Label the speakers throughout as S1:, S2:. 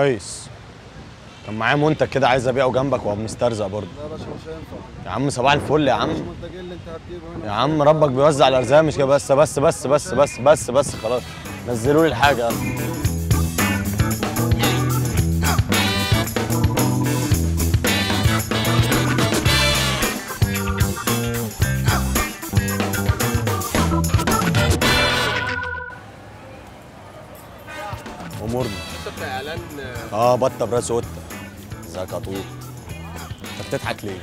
S1: ريس كان معايا منتج كده عايز ابيعه جنبك وهو مسترزق برضه.
S2: لا يا باشا مش هينفع.
S1: يا عم صباح الفل يا عم.
S2: مش منتج اللي انت هتجيبه هنا.
S1: يا عم ربك بيوزع الارزاق مش كده. بس خلاص نزلوا لي الحاجه يلا. امورنا.
S3: انت بتاع اعلان
S1: بطه براس قطه. ازيك يا طوط؟ انت بتضحك ليه؟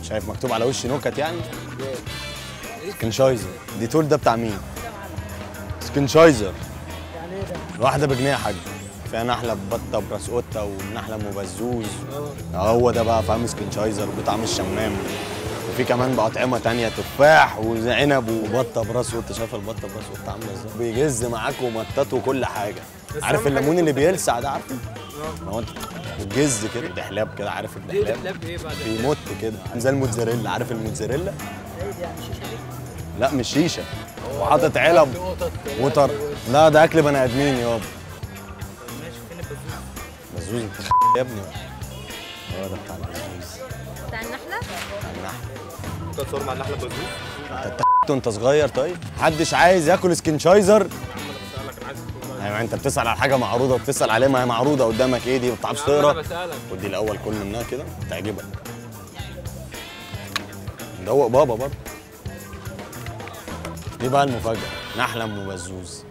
S1: شايف مكتوب على وشي نكت يعني؟ سكنشايزر. دي تول ده بتاع مين؟ سكنشايزر.
S4: يعني ايه ده؟
S1: واحده بجنيه يا حاج. فيها نحله ببطه براس قطه والنحله ام بزوز. هو ده بقى فاهم سكنشايزر بطعم الشمام. وفي كمان بأطعمة تانية تفاح وعنب وبطه براس قطه. شايف البطه براس قطه عامله ازاي؟ بيجز معاك ومطاط وكل حاجه. عارف الليمون اللي بيلسع ده عارفه؟ ما هو انت بتجز كده دحلاب كده. عارف الدحلاب؟
S3: دحلاب ايه بقى؟
S1: بيمط كده زي الموتزاريلا. عارف الموتزاريلا؟
S4: يعني شيشه دي؟
S1: لا مش شيشه. وحاطط علب وطر. لا ده اكل بني ادمين يابا.
S4: ماشي فين البزوز؟
S1: بزوز انت يا ابني. هو ده بتاع البزوز.
S5: بتاع النحلة؟
S1: بتاع النحله.
S3: انت تصور مع النحله بزوز؟
S1: انت وانت صغير طيب؟ محدش عايز ياكل سكنشايزر؟
S3: انا بسالك انا عايز تكون
S1: ايوه انت بتسال على حاجه معروضه وبتسال عليها. ما هي معروضه قدامك. ايه دي؟ ما بتعرفش
S3: انا
S1: تقرا؟
S3: بسالك.
S1: ودي الاول كل منها كده تعجبك. ندوق بابا برضه. دي بقى المفاجاه. نحله ام بزوز.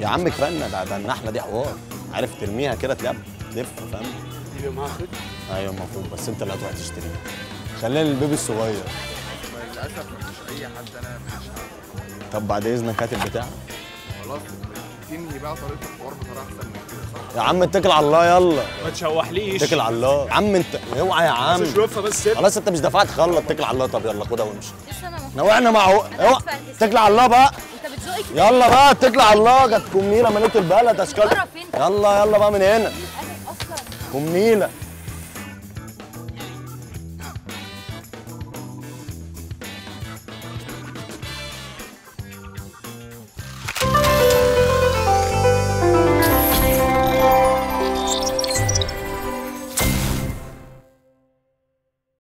S1: يا عم كفايه ده النحله دي حوار. عارف ترميها كده تلف فاهم؟
S3: دي معاها خد.
S1: ايوه المفروض بس انت اللي هتروح تشتريها. خليها للبيبي الصغير.
S2: للاسف مفيش اي حد انا مش
S1: طب بعد اذنك هات البتاع.
S2: خلاص تنهي بقى طريقه الحوار بطريقه احسن من كده صح؟
S1: يا عم اتكل على الله يلا.
S3: ما تشوحليش.
S1: اتكل على الله يا عم. انت اوعى يا عم.
S3: شوفها بس سيب.
S1: خلاص انت مش دفعت خلص. اتكل على الله. طب يلا خدها وامشي.
S5: لسه انا
S1: نوعنا معه. اوعى اتكل على الله بقى.
S5: انت بتزقي كده.
S1: يلا بقى اتكل على الله. جت كميله مليت البلد اشكال.
S5: بره فين؟
S1: يلا بقى من هنا.
S5: اصلا
S1: كميله.